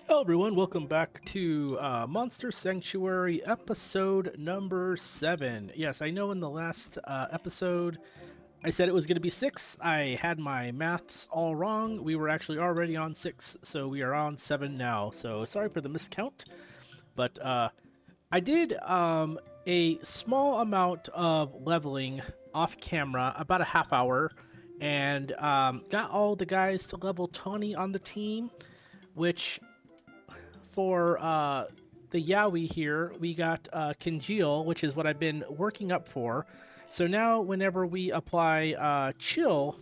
Hello everyone, welcome back to Monster Sanctuary episode number 7. Yes, I know in the last episode I said it was going to be 6. I had my maths all wrong. We were actually already on 6, so we are on 7 now. So sorry for the miscount, but I did a small amount of leveling off camera, about a half hour, and got all the guys to level 20 on the team, which for the Yowie here, we got Congeal, which is what I've been working up for. So now whenever we apply Chill,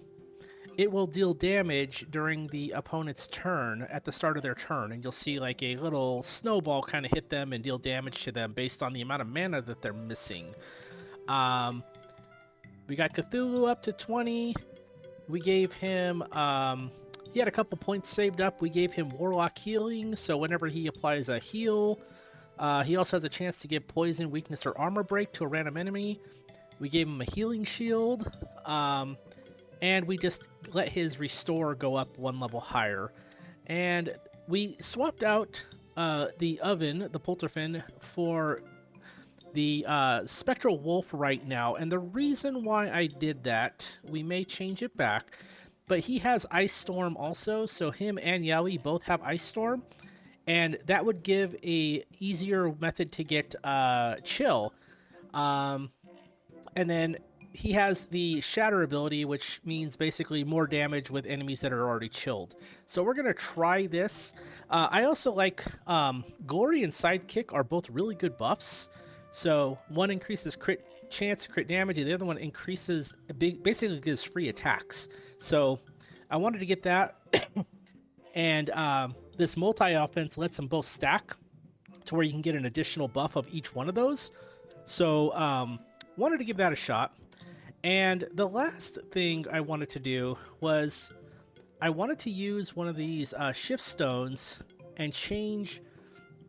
it will deal damage during the opponent's turn at the start of their turn. And you'll see like a little snowball kind of hit them and deal damage to them based on the amount of mana that they're missing. We got Cthulhu up to 20. We gave him... he had a couple points saved up. We gave him Warlock Healing, so whenever he applies a heal, he also has a chance to give Poison, Weakness, or Armor Break to a random enemy. We gave him a Healing Shield, and we just let his Restore go up one level higher. And we swapped out the Oven, the Polterfin, for the Spectral Wolf right now. And the reason why I did that, we may change it back, but he has Ice Storm also, so him and Yowie both have Ice Storm, and that would give a easier method to get Chill. And then he has the Shatter ability, which means basically more damage with enemies that are already chilled. So we're going to try this. I also like Glory and Sidekick are both really good buffs. So one increases crit chance to crit damage, and the other one increases, basically gives free attacks. So I wanted to get that. And this multi-offense lets them both stack to where you can get an additional buff of each one of those. So wanted to give that a shot. And the last thing I wanted to do was I wanted to use one of these shift stones and change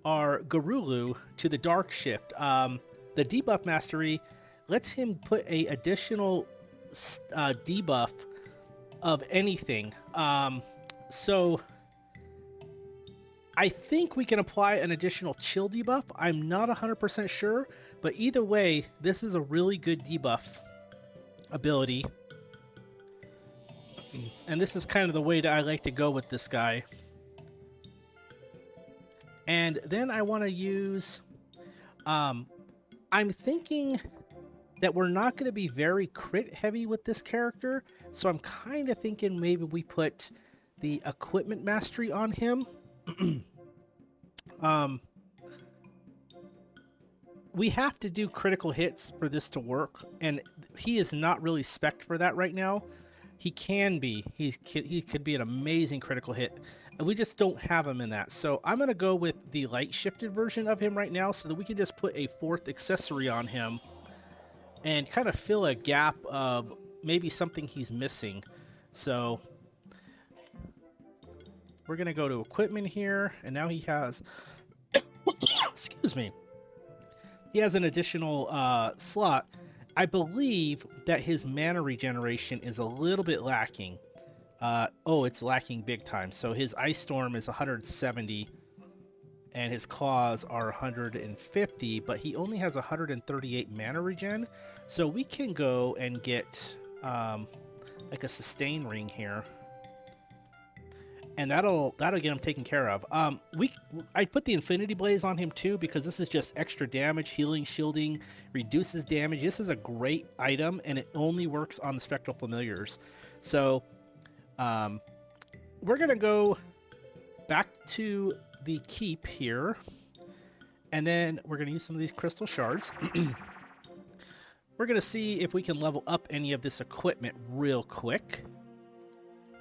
our Garulu to the Dark Shift. The debuff mastery lets him put a additional debuff of anything. So I think we can apply an additional chill debuff. I'm not 100% sure, but either way, this is a really good debuff ability. And this is kind of the way that I like to go with this guy. And then I want to use... I'm thinking that we're not going to be very crit heavy with this character, so I'm kind of thinking maybe we put the equipment mastery on him. We have to do critical hits for this to work, and he is not really spec'd for that right now. He can be. He could be an amazing critical hit. We just don't have him in that. So I'm going to go with the light shifted version of him right now so that we can just put a 4th accessory on him and kind of fill a gap of maybe something he's missing. So we're going to go to equipment here, and now he has, excuse me, he has an additional slot. I believe that his mana regeneration is a little bit lacking. Oh, it's lacking big time. So his Ice Storm is 170, and his Claws are 150, but he only has 138 mana regen. So we can go and get like a Sustain Ring here, and that'll get him taken care of. I put the Infinity Blaze on him too because this is just extra damage, healing, shielding, reduces damage. This is a great item, and it only works on the Spectral Familiars. So we're gonna go back to the keep here, and then we're gonna use some of these crystal shards. We're gonna see if we can level up any of this equipment real quick.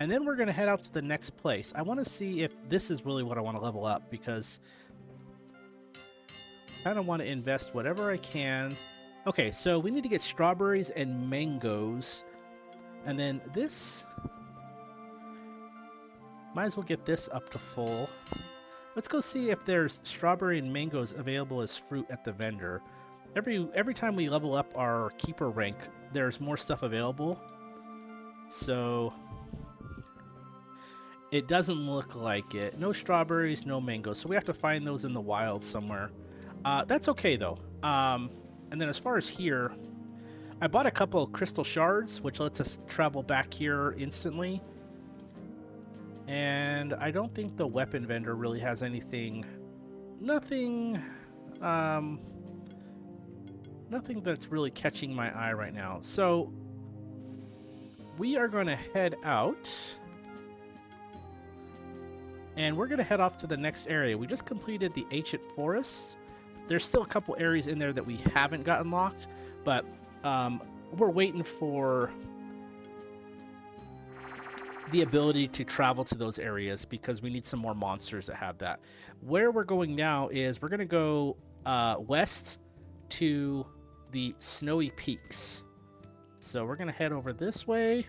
And then we're going to head out to the next place. I want to see if this is really what I want to level up, because I kind of want to invest whatever I can. Okay, so we need to get strawberries and mangoes. And then this... might as well get this up to full. Let's go see if there's strawberry and mangoes available as fruit at the vendor. Every time we level up our keeper rank, there's more stuff available. So... It doesn't look like it. No strawberries, no mangoes. So we have to find those in the wild somewhere. That's okay, though. And then as far as here, I bought a couple of crystal shards, which lets us travel back here instantly. And I don't think the weapon vendor really has anything. Nothing that's really catching my eye right now. So we are going to head out. And we're going to head off to the next area. We just completed the ancient forest. There's still a couple areas in there that we haven't gotten locked, but we're waiting for the ability to travel to those areas because we need some more monsters that have that. Where we're going now is we're going to go west to the Snowy Peaks. So we're going to head over this way.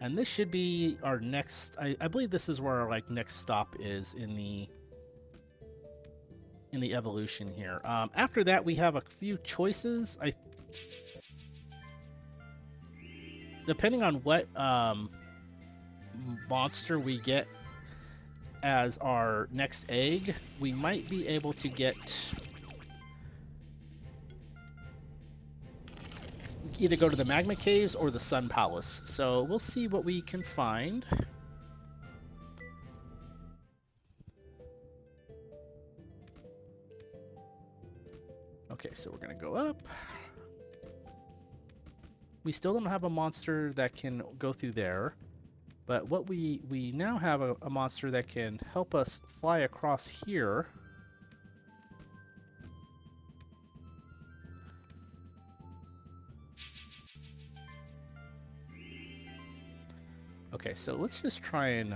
And this should be our next, I believe this is where our next stop is in the evolution here. After that, we have a few choices. Depending on what monster we get as our next egg, we might be able to get either go to the magma caves or the sun palace. So we'll see what we can find. Okay, so we're gonna go up. We still don't have a monster that can go through there, but what we now have a monster that can help us fly across here. Okay, so let's just try and,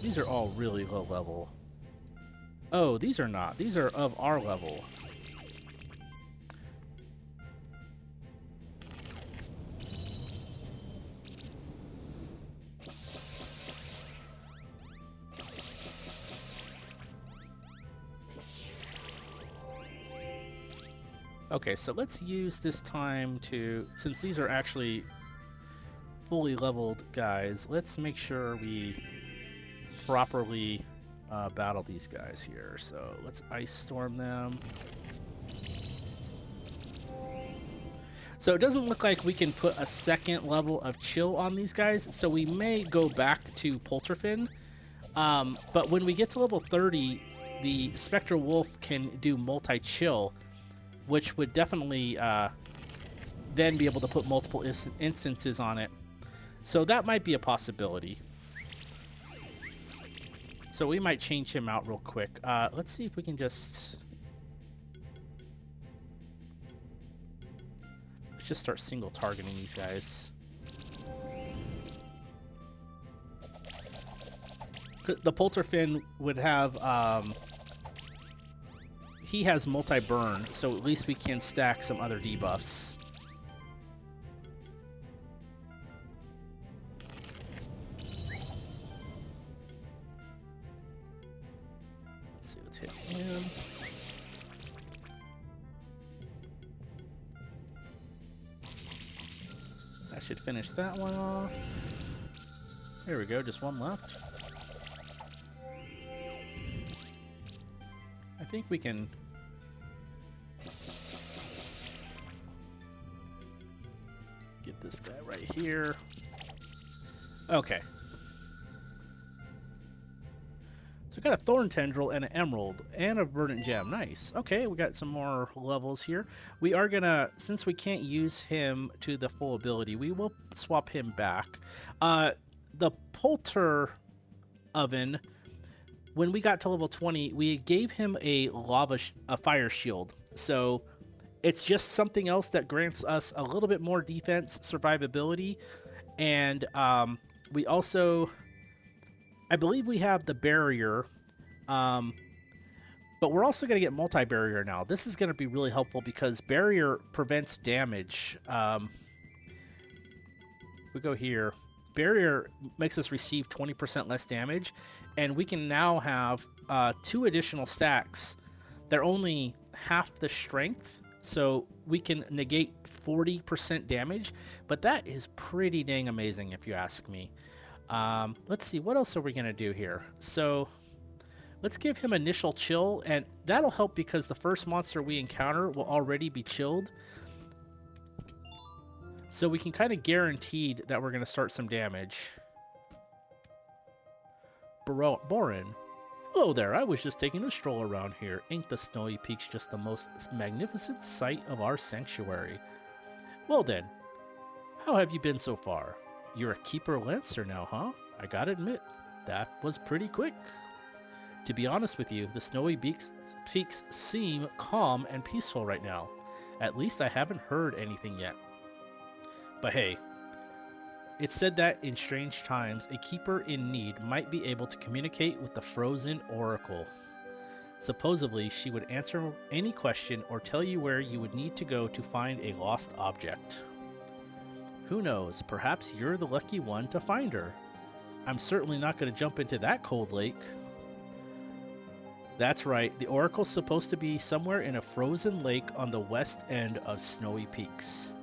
these are all really low level. Oh, these are not. These are of our level. Okay, so let's use this time to, since these are actually fully leveled guys, let's make sure we properly battle these guys here. So let's ice storm them. So it doesn't look like we can put a second level of chill on these guys, so we may go back to Polterfin. But when we get to level 30, the Spectral Wolf can do multi-chill, which would definitely then be able to put multiple instances on it. So that might be a possibility. So we might change him out real quick. Let's see if we can just... Let's just start single targeting these guys. The Polterfin would have... he has multi-burn, so at least we can stack some other debuffs. Let's see, let's hit him. That should finish that one off. There we go, just one left. I think we can... get this guy right here. Okay. So we got a thorn tendril and an emerald and a verdant gem. Nice. Okay, we got some more levels here. We are gonna, since we can't use him to the full ability, we will swap him back. The Polter Oven, when we got to level 20, we gave him a fire shield. So it's just something else that grants us a little bit more defense, survivability, and we also, I believe we have the barrier, but we're also going to get multi-barrier now. This is going to be really helpful because barrier prevents damage. We go here. Barrier makes us receive 20% less damage, and we can now have 2 additional stacks. They're only half the strength, So we can negate 40% damage, but that is pretty dang amazing if you ask me. Let's see, what else are we going to do here? So let's give him initial chill, and that'll help because the first monster we encounter will already be chilled. So we can kind of guarantee that we're going to start some damage. Borin. Hello there, I was just taking a stroll around here. Ain't the snowy peaks just the most magnificent sight of our sanctuary? Well then, how have you been so far? You're a Keeper Lancer now, huh? I gotta admit, that was pretty quick. To be honest with you, the snowy peaks seem calm and peaceful right now. At least I haven't heard anything yet. But hey, it's said that in strange times, a keeper in need might be able to communicate with the frozen oracle. Supposedly, she would answer any question or tell you where you would need to go to find a lost object. Who knows, perhaps you're the lucky one to find her. I'm certainly not going to jump into that cold lake. That's right, the oracle's supposed to be somewhere in a frozen lake on the west end of Snowy Peaks.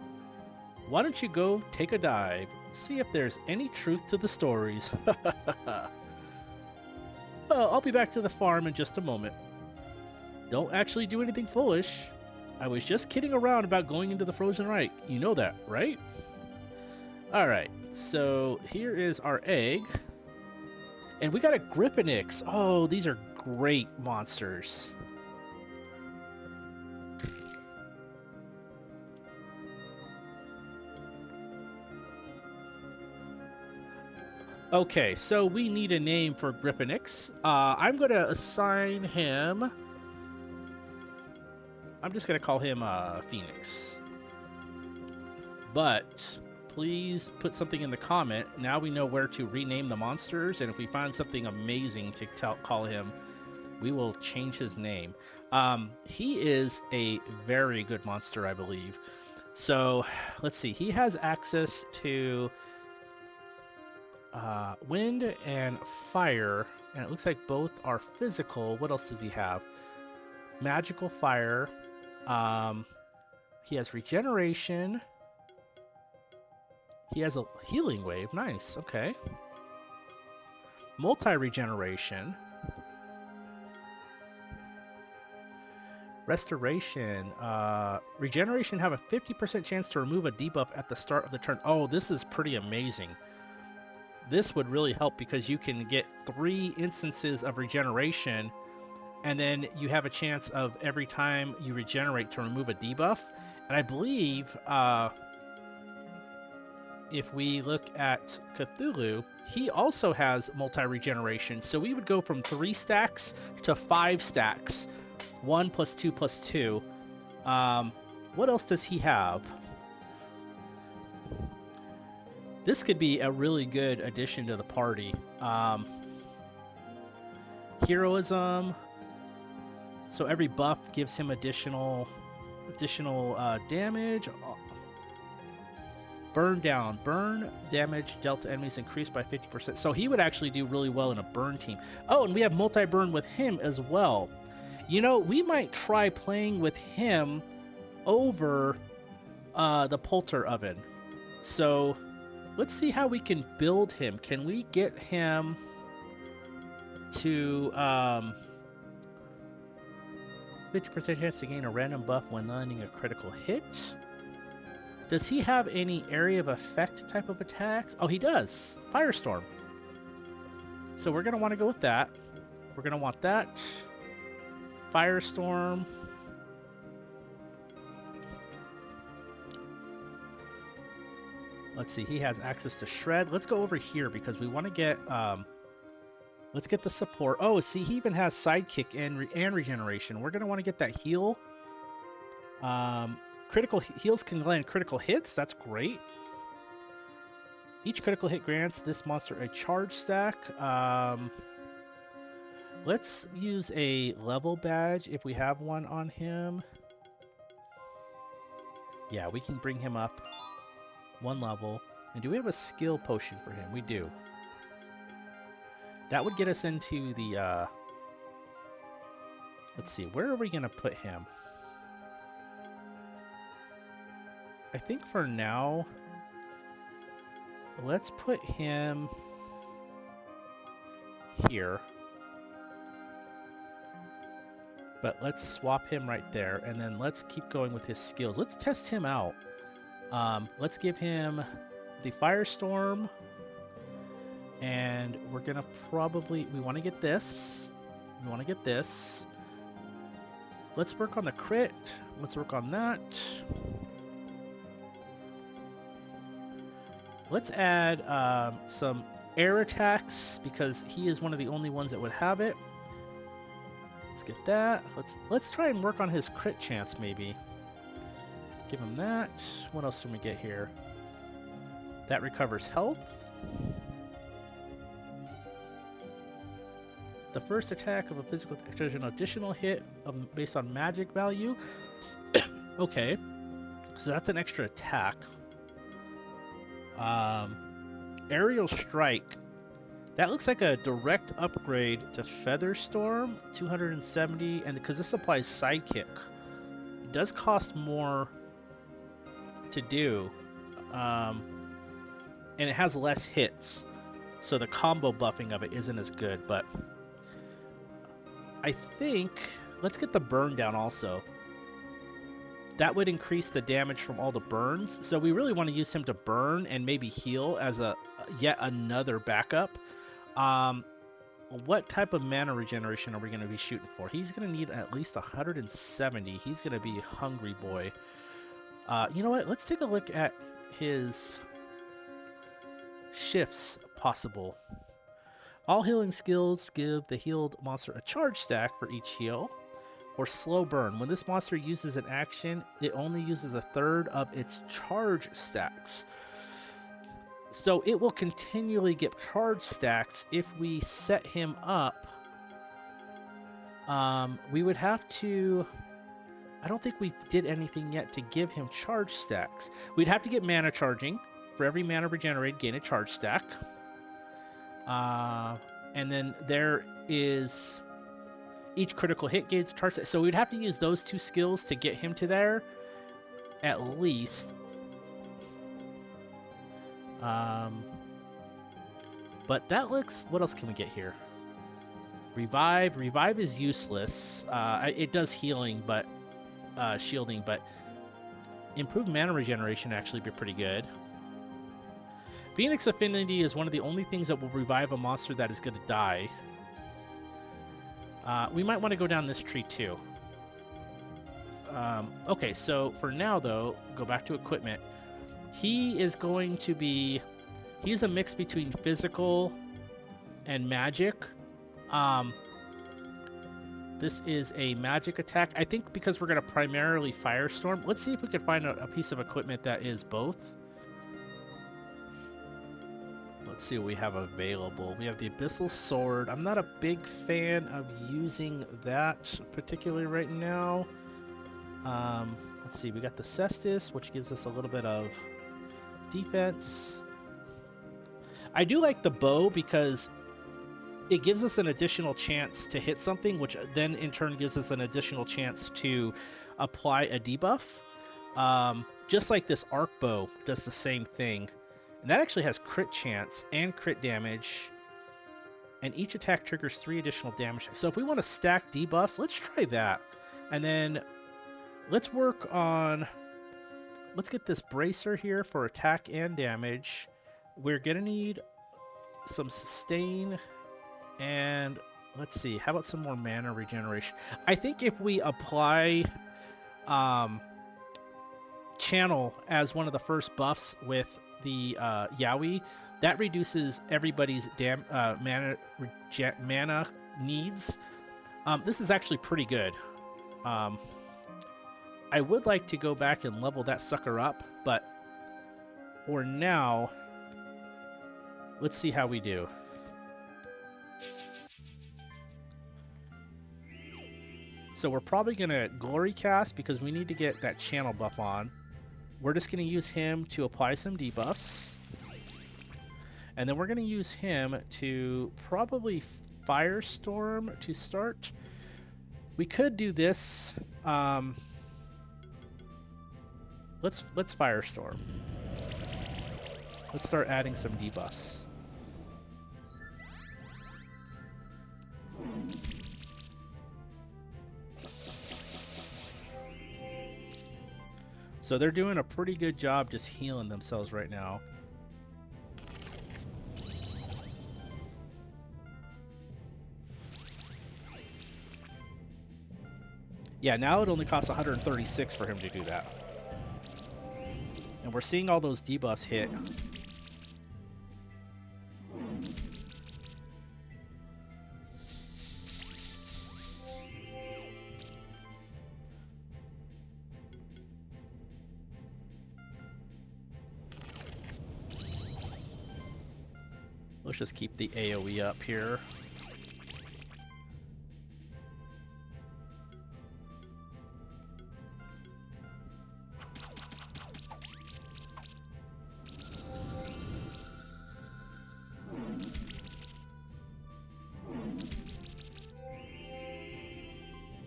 Why don't you go take a dive, see if there's any truth to the stories. Well, I'll be back to the farm in just a moment. Don't actually do anything foolish. I was just kidding around about going into the frozen lake. You know that, right? Alright, so here is our egg. And we got a Griffenix. Oh, these are great monsters. Okay, so we need a name for Griffenix. I'm going to assign him... I'm just going to call him Phoenix. But please put something in the comment. Now we know where to rename the monsters, and if we find something amazing to call him, we will change his name. He is a very good monster, I believe. So, let's see. He has access to... wind and fire, and it looks like both are physical. What else does he have? Magical fire. He has regeneration. He has a healing wave. Nice. Okay. Multi-regeneration. Restoration. Regeneration have a 50% chance to remove a debuff at the start of the turn. Oh, this is pretty amazing. This would really help because you can get 3 instances of regeneration, and then you have a chance of every time you regenerate to remove a debuff. And I believe if we look at Cthulhu, he also has multi-regeneration. So we would go from 3 stacks to 5 stacks. 1 + 2 + 2. What else does he have? This could be a really good addition to the party. Heroism. So every buff gives him additional damage. Burn down. Burn damage dealt to enemies increased by 50%. So he would actually do really well in a burn team. Oh, and we have multi-burn with him as well. You know, we might try playing with him over the Polter Oven. So... let's see how we can build him. Can we get him to 50% chance to gain a random buff when landing a critical hit? Does he have any area of effect type of attacks? Oh, he does. Firestorm. So we're going to want to go with that. We're going to want that. Firestorm. Let's see, he has access to Shred. Let's go over here because we want to get, let's get the support. Oh, see, he even has Sidekick and Regeneration. We're going to want to get that heal. Critical heals can land critical hits. That's great. Each critical hit grants this monster a charge stack. Let's use a level badge if we have one on him. Yeah, we can bring him up 1 level. And do we have a skill potion for him? We do. That would get us into the, let's see, where are we going to put him? I think for now, let's put him here. But let's swap him right there, and then let's keep going with his skills. Let's test him out. Let's give him the Firestorm, and we're gonna probably, we want to get this. We want to get this. Let's work on the crit. Let's work on that. Let's add some air attacks because he is one of the only ones that would have it. Let's get that. Let's try and work on his crit chance maybe. Give him that. What else can we get here? That recovers health. The first attack of a physical attack is an additional hit based on magic value. Okay, so that's an extra attack. Aerial Strike. That looks like a direct upgrade to Featherstorm, 270, and because this applies Sidekick, it does cost more to do, and it has less hits, so the combo buffing of it isn't as good, but I think, let's get the burn down also. That would increase the damage from all the burns, so we really want to use him to burn and maybe heal as a yet another backup. What type of mana regeneration are we going to be shooting for? He's going to need at least 170. He's going to be a hungry boy. You know what? Let's take a look at his shifts possible. All healing skills give the healed monster a charge stack for each heal, or slow burn. When this monster uses an action, it only uses a third of its charge stacks. So it will continually get charge stacks if we set him up. We would have to... I don't think we did anything yet to give him charge stacks. We'd have to get mana charging. For every mana regenerated, gain a charge stack. And then there is... Each critical hit gains a charge stack. So we'd have to use those two skills to get him to there. At least... but that looks... What else can we get here? Revive. Revive is useless. It does healing, but shielding, but improved mana regeneration actually be pretty good. Phoenix Affinity is one of the only things that will revive a monster that is going to die. We might want to go down this tree too. Okay, so for now though, go back to equipment. He is going to be... He's a mix between physical and magic. This is a magic attack. I think because we're going to primarily Firestorm. Let's see if we can find a piece of equipment that is both. Let's see what we have available. We have the Abyssal Sword. I'm not a big fan of using that particularly right now. Let's see. We got the Cestus, which gives us a little bit of defense. I do like the bow because it gives us an additional chance to hit something, which then in turn gives us an additional chance to apply a debuff. Just like this arc bow does the same thing. And that actually has crit chance and crit damage. And each attack triggers 3 additional damage. So if we want to stack debuffs, let's try that. And then let's work on... Let's get this bracer here for attack and damage. We're going to need some sustain. And let's see, how about some more mana regeneration? I think if we apply Channel as one of the first buffs with the Yowie, that reduces everybody's mana needs. This is actually pretty good. I would like to go back and level that sucker up, but for now, let's see how we do. So we're probably going to Glory Cast because we need to get that channel buff on. We're just going to use him to apply some debuffs. And then we're going to use him to probably Firestorm to start. We could do this. let's Firestorm. Let's start adding some debuffs. So they're doing a pretty good job just healing themselves right now. Yeah, now it only costs 136 for him to do that. And we're seeing all those debuffs hit. Let's just keep the AoE up here.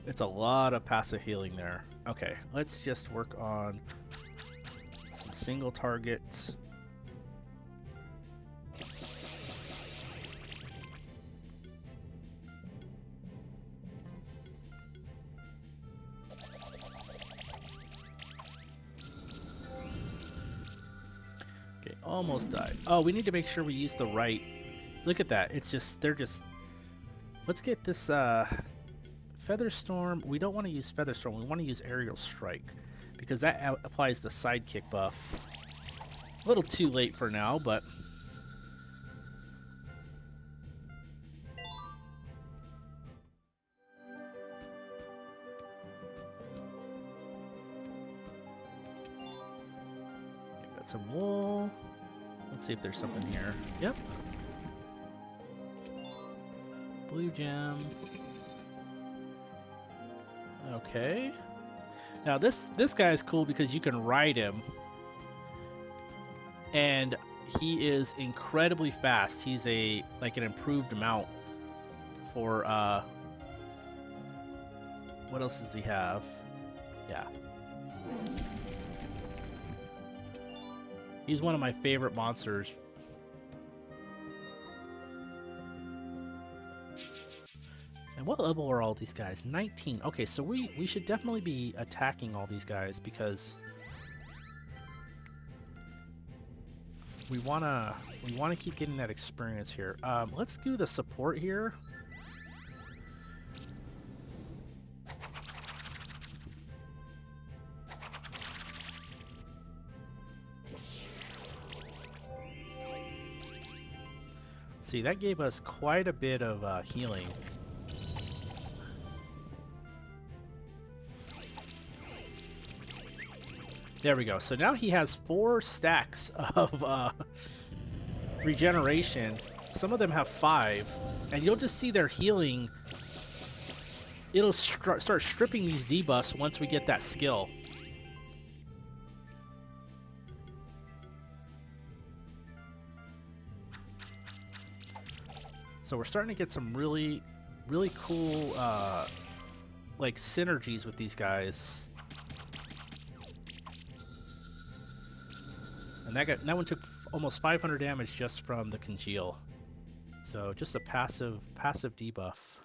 It's a lot of passive healing there. Okay, let's just work on some single targets. Okay, almost died. Oh, we need to make sure we use the right. Look at that. It's just, they're just. Let's get this Featherstorm. We don't want to use Featherstorm. We want to use Aerial Strike because that applies the sidekick buff. A little too late for now, but got some wool. Let's see if there's something here. Yep. Blue gem. Okay. Now this guy is cool because you can ride him, and he is incredibly fast. He's like an improved mount for what else does he have? Yeah. He's one of my favorite monsters. And what level are all these guys? 19. Okay, so we should definitely be attacking all these guys because we wanna keep getting that experience here. Let's do the support here. See, that gave us quite a bit of healing. There we go. So now he has 4 stacks of regeneration. Some of them have 5. And you'll just see their healing. It'll start stripping these debuffs once we get that skill. So we're starting to get some really, really cool like synergies with these guys. And that one took almost 500 damage just from the congeal. So just a passive debuff.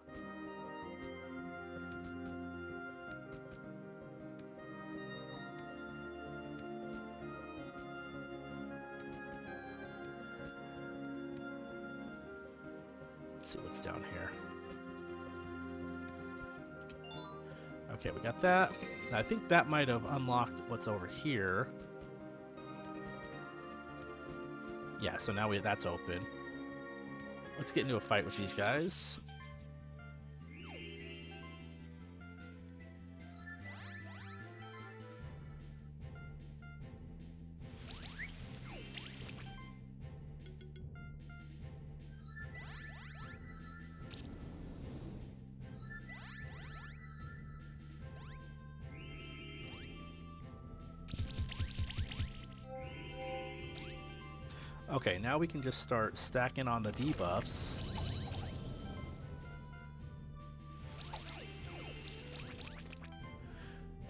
Let's see what's down here. Okay, we got that. I think that might have unlocked what's over here. Yeah, so now that's open. Let's get into a fight with these guys. Okay, now we can just start stacking on the debuffs.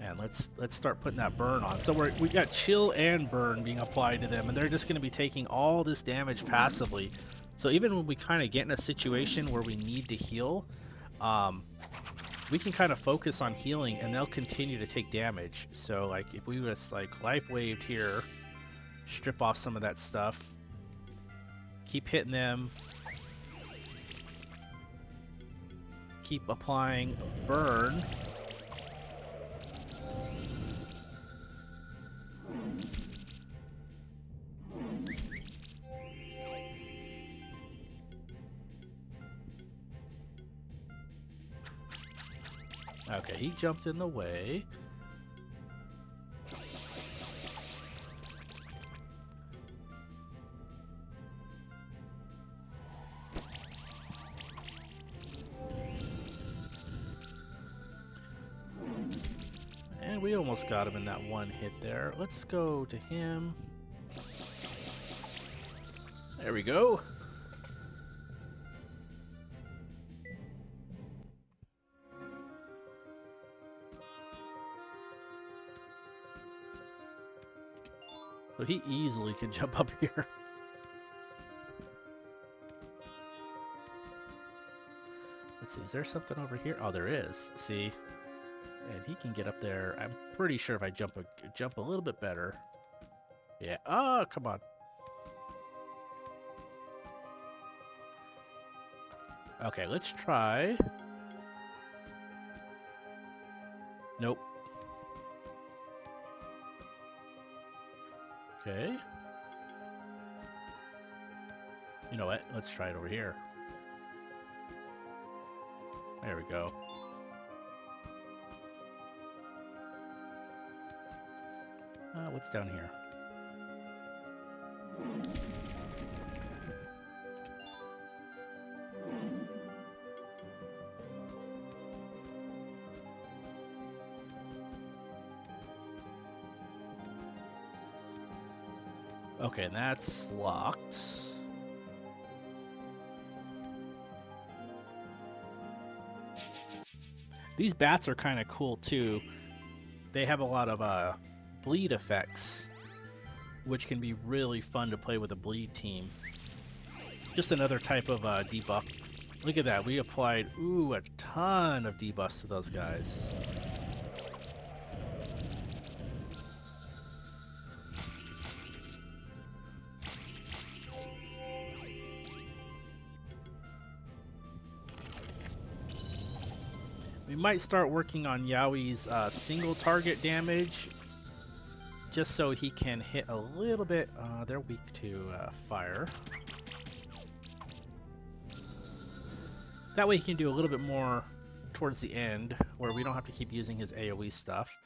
And on. Let's start putting that burn on. So we got chill and burn being applied to them, and they're just going to be taking all this damage passively. So even when we kind of get in a situation where we need to heal, we can kind of focus on healing, and they'll continue to take damage. So like if we was like life waved here, strip off some of that stuff, keep hitting them, keep applying burn. Okay, he jumped in the way. And we almost got him in that one hit there. Let's go to him. There we go. So he easily can jump up here. Let's see, is there something over here? Oh, there is. See? And he can get up there. I'm pretty sure if I jump a little bit better. Yeah. Oh, come on. Okay, let's try. Nope. Okay. You know what? Let's try it over here. There we go. What's down here? Okay, and that's locked. These bats are kind of cool too. They have a lot of bleed effects, which can be really fun to play with a bleed team. Just another type of debuff. Look at that, we applied, a ton of debuffs to those guys. We might start working on Yowie's single target damage, just so he can hit a little bit. They're weak to fire. That way he can do a little bit more towards the end, where we don't have to keep using his AoE stuff.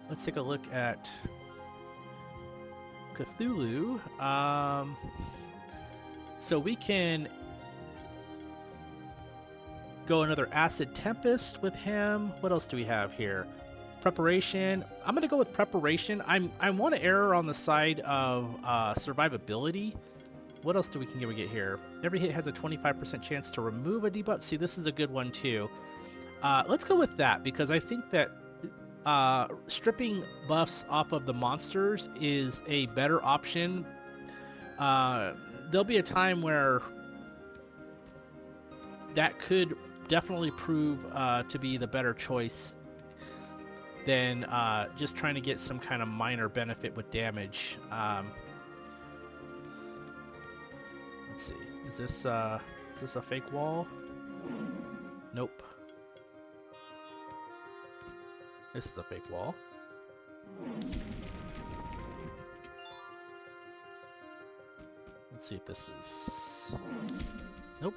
Let's take a look at Cthulhu. So we can go another Acid Tempest with him. What else do we have here? Preparation. I'm gonna go with Preparation. I want to err on the side of survivability. What else do we get here? Every hit has a 25% chance to remove a debuff. See, this is a good one too. Let's go with that, because I think that stripping buffs off of the monsters is a better option. There'll be a time where that could definitely prove to be the better choice than just trying to get some kind of minor benefit with damage. Let's see. Is this a fake wall? Nope. This is a fake wall. Let's see if this is... Nope.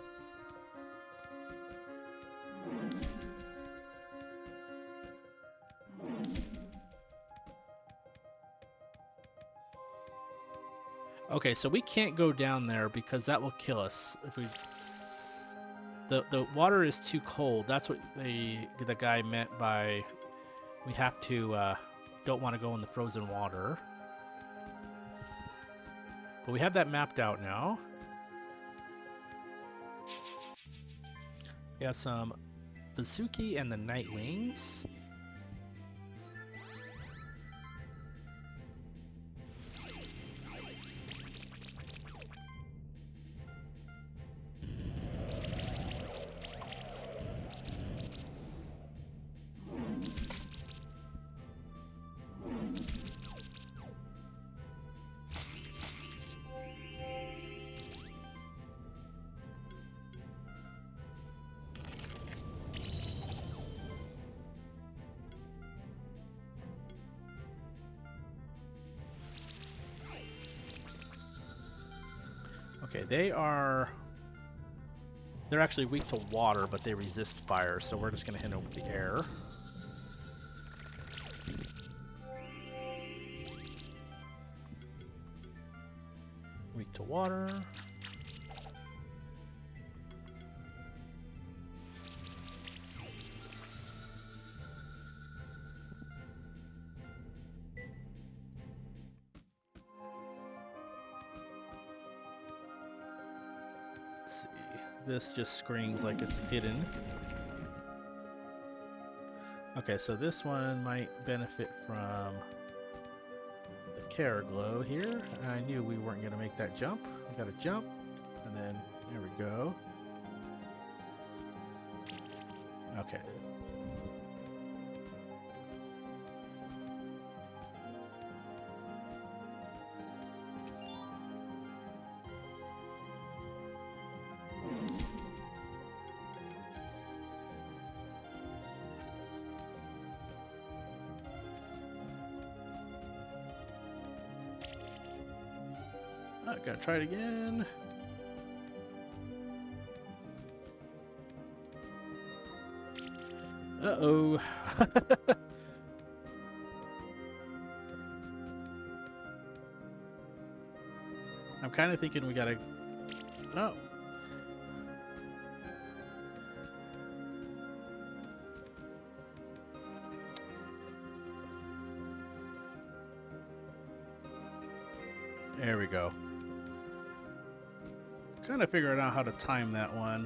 Okay, so we can't go down there because that will kill us if we... The water is too cold. That's what the guy meant by we have to don't want to go in the frozen water. But we have that mapped out now. We have some Bazooki and the Nightwings. Okay, they're actually weak to water, but they resist fire, so we're just gonna hit them with the air. Weak to water. Let's see. This just screams like it's hidden. Okay, so this one might benefit from the Care Glow here. I knew we weren't going to make that jump. We got to jump, and then there we go. Okay. Gotta try it again. Uh-oh. I'm kind of thinking we gotta... Oh. There we go. Kind of figuring out how to time that one.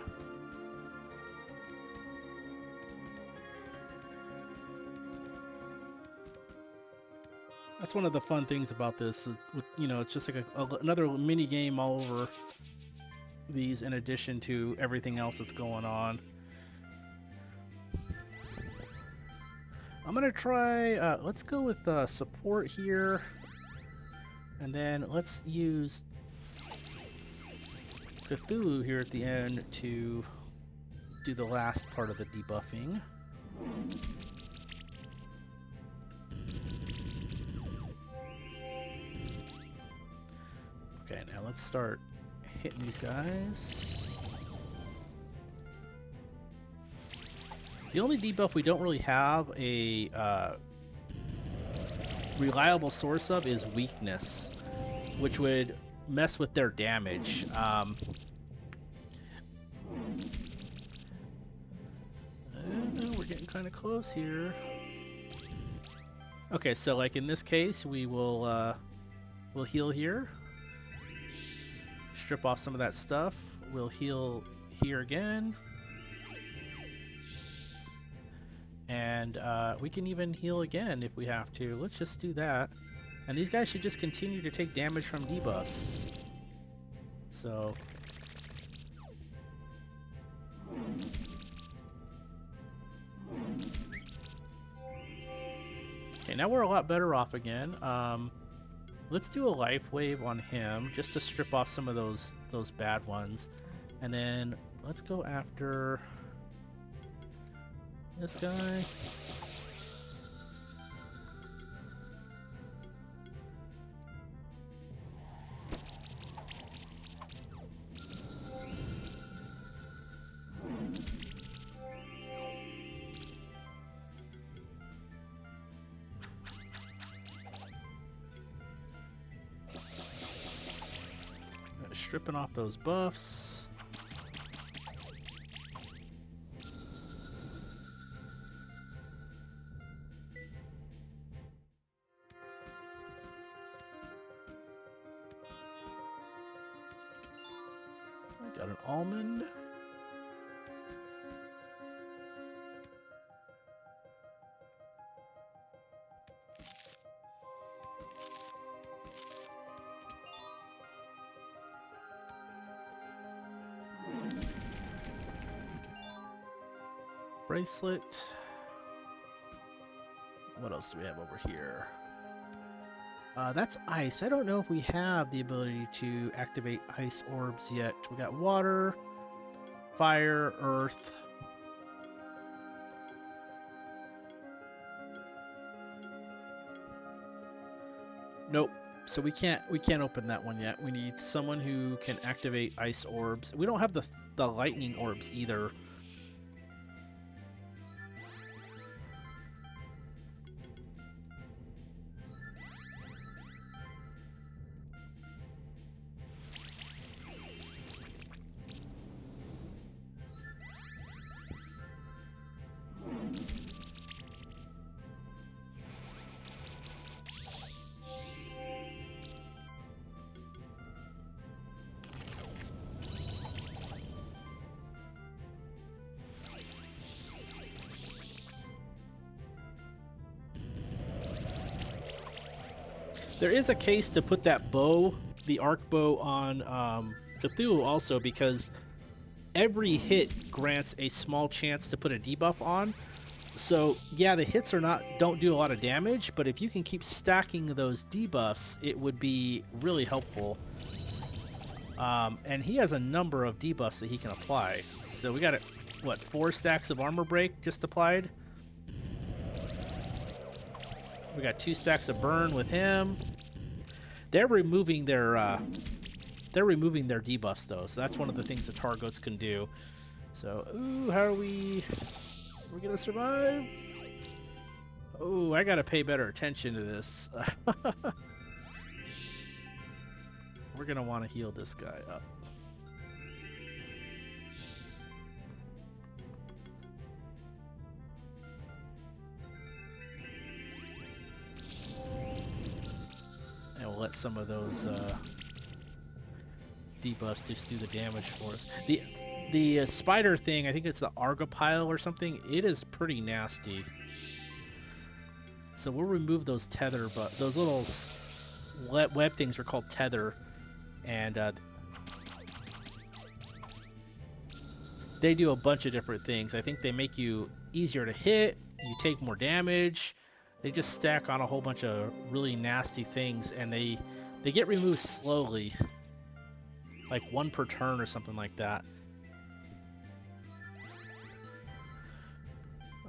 That's one of the fun things about this. You know, it's just like another mini game all over these, in addition to everything else that's going on. I'm gonna try. Let's go with support here, and then let's use Cthulhu here at the end to do the last part of the debuffing. Okay, now let's start hitting these guys. The only debuff we don't really have a reliable source of is weakness, which would mess with their damage. We're getting kind of close here. Okay, so like in this case, we'll heal here. Strip off some of that stuff. We'll heal here again. And we can even heal again if we have to. Let's just do that. And these guys should just continue to take damage from debuffs. So... okay, now we're a lot better off again. Let's do a life wave on him just to strip off some of those bad ones. And then let's go after this guy. Stripping off those buffs. I got an almond. Bracelet. What else do we have over here? That's ice. I don't know if we have the ability to activate ice orbs yet. We got water, fire, earth. Nope. So we can't open that one yet. We need someone who can activate ice orbs. We don't have the lightning orbs either. There is a case to put that bow, the arc bow, on Cthulhu also, because every hit grants a small chance to put a debuff on. So yeah, the hits don't do a lot of damage, but if you can keep stacking those debuffs, it would be really helpful. And he has a number of debuffs that he can apply. So we got what, 4 stacks of armor break just applied? We got 2 stacks of burn with him. They're removing their debuffs though, so that's one of the things the Targoats can do. So, ooh, how are we gonna survive? Oh, I gotta pay better attention to this. We're gonna want to heal this guy up. And we'll let some of those debuffs just do the damage for us. The spider thing, I think it's the Argopile or something. It is pretty nasty. So we'll remove those tether, but those little web things are called tether, and they do a bunch of different things. I think they make you easier to hit. You take more damage. They just stack on a whole bunch of really nasty things, and they get removed slowly, like 1 per turn or something like that.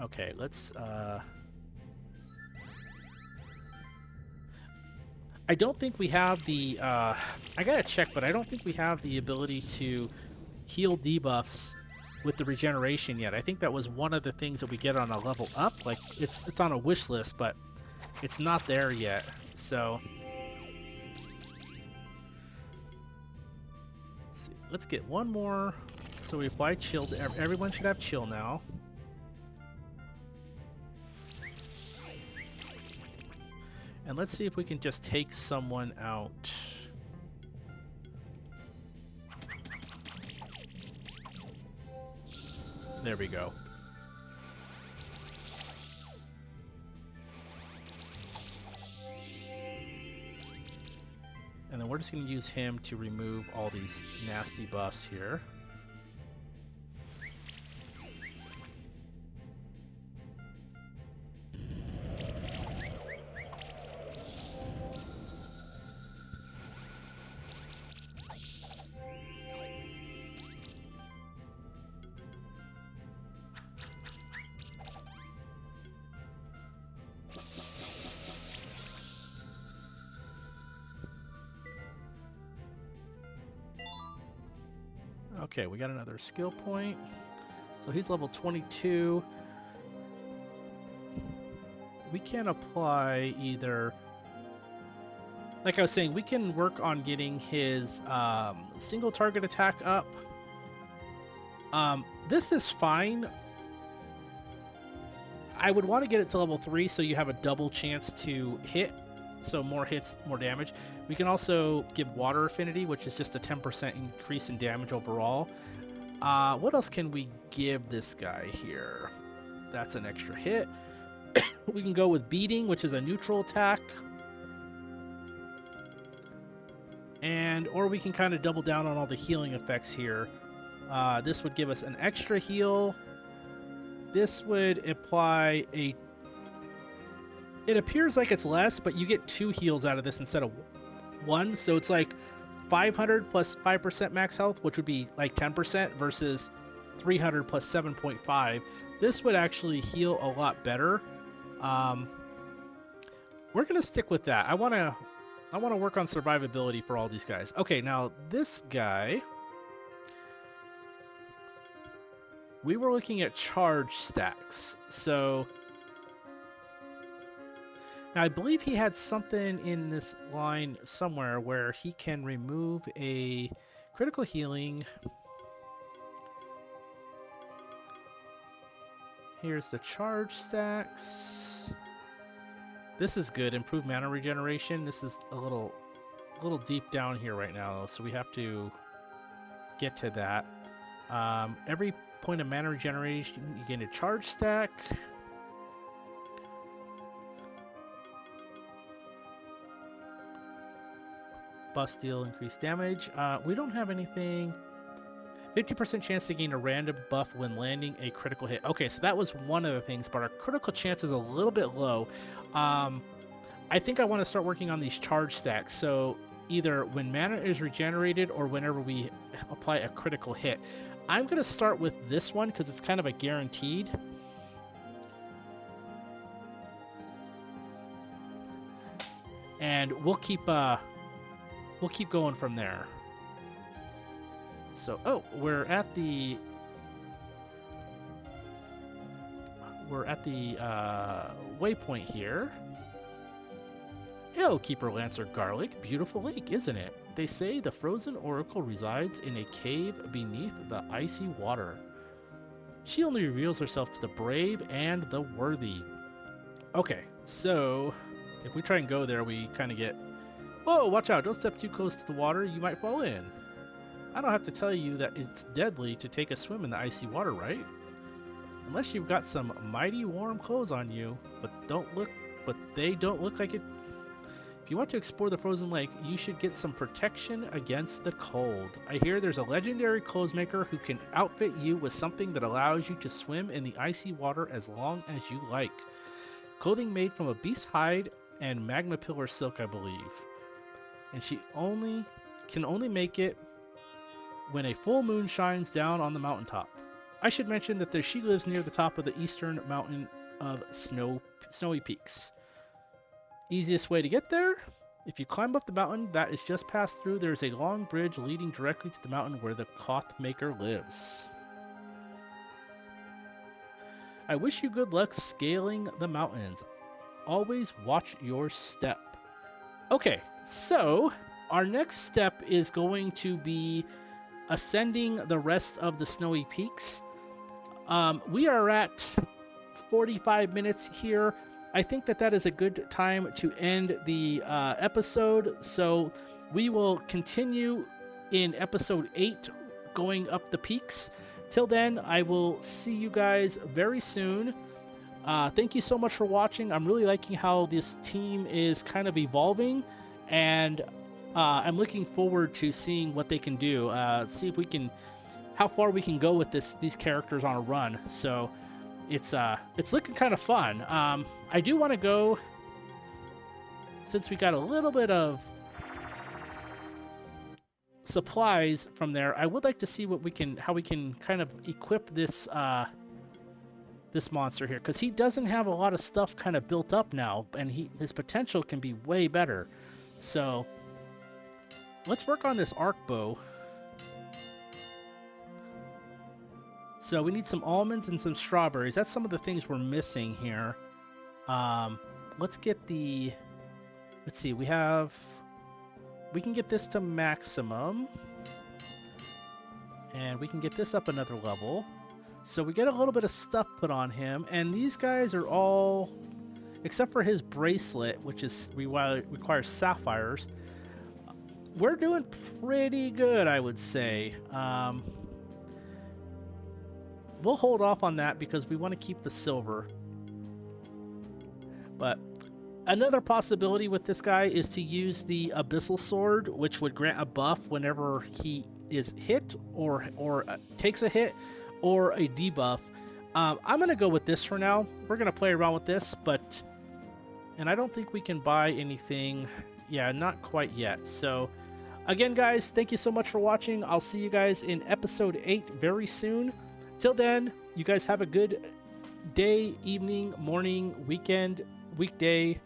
Okay, let's I don't think we have the I gotta check, but I don't think we have the ability to heal debuffs with the regeneration yet. I think that was one of the things that we get on a level up. Like it's on a wish list, but it's not there yet. So let's see. Let's get one more. So we apply chill to everyone should have chill now. And let's see if we can just take someone out. There we go. And then we're just going to use him to remove all these nasty buffs here. Okay, we got another skill point. So he's level 22. We can apply either... Like I was saying, we can work on getting his single target attack up. This is fine. I would want to get it to level 3 so you have a double chance to hit. So more hits, more damage. We can also give water affinity, which is just a 10% increase in damage overall. What else can we give this guy here? That's an extra hit. We can go with beating, which is a neutral attack. Or we can kind of double down on all the healing effects here. This would give us an extra heal. This would apply a... It appears like it's less, but you get 2 heals out of this instead of 1. So it's like 500 plus 5% max health, which would be like 10%, versus 300 plus 7.5. This would actually heal a lot better. We're going to stick with that. I want I want to work on survivability for all these guys. Okay, now this guy, we were looking at charge stacks. So now I believe he had something in this line somewhere where he can remove a critical healing. Here's the charge stacks. This is good. Improved mana regeneration. This is a little deep down here right now, so we have to get to that. Every point of mana regeneration, you gain a charge stack. Buffs deal increased damage. We don't have anything. 50% chance to gain a random buff when landing a critical hit. Okay, so that was one of the things, but our critical chance is a little bit low. I think I want to start working on these charge stacks. So either when mana is regenerated or whenever we apply a critical hit. I'm going to start with this one because it's kind of a guaranteed. And we'll keep going from there. So, oh, we're at the waypoint here. Hail, Keeper Lancer Garlic. Beautiful lake, isn't it? They say the frozen oracle resides in a cave beneath the icy water. She only reveals herself to the brave and the worthy. Okay, so if we try and go there, we kind of get... Whoa, watch out, don't step too close to the water, you might fall in. I don't have to tell you that it's deadly to take a swim in the icy water, right? Unless you've got some mighty warm clothes on you, but they don't look like it. If you want to explore the frozen lake, you should get some protection against the cold. I hear there's a legendary clothes maker who can outfit you with something that allows you to swim in the icy water as long as you like. Clothing made from a beast hide and magma pillar silk, I believe. And she can only make it when a full moon shines down on the mountaintop. I should mention that she lives near the top of the eastern mountain of Snowy Peaks. Easiest way to get there? If you climb up the mountain that is just passed through, there's a long bridge leading directly to the mountain where the cloth maker lives. I wish you good luck scaling the mountains. Always watch your step. Okay, so our next step is going to be ascending the rest of the Snowy Peaks. We are at 45 minutes here. I think that is a good time to end the episode. So we will continue in episode 8, going up the peaks. Till then, I will see you guys very soon. Thank you so much for watching. I'm really liking how this team is kind of evolving, and I'm looking forward to seeing what they can do. See if we can, how far we can go with these characters on a run. So it's looking kind of fun. I do want to go, since we got a little bit of supplies from there. I would like to see how we can kind of equip this this monster here, because he doesn't have a lot of stuff kind of built up now, and his potential can be way better. So let's work on this arc bow. So we need some almonds and some strawberries. That's some of the things we're missing here. Let's get the... Let's see, we can get this to maximum. And we can get this up another level. So we get a little bit of stuff put on him. And these guys are all... Except for his bracelet, which requires sapphires. We're doing pretty good, I would say. We'll hold off on that because we want to keep the silver. But another possibility with this guy is to use the Abyssal Sword, which would grant a buff whenever he is hit or takes a hit, or a debuff. I'm going to go with this for now. We're going to play around with this, and I don't think we can buy anything. Yeah, not quite yet. So again, guys, thank you so much for watching. I'll see you guys in episode 8 very soon. Till then, you guys have a good day, evening, morning, weekend, weekday,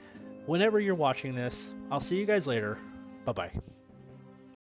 whenever you're watching this. I'll see you guys later. Bye-bye.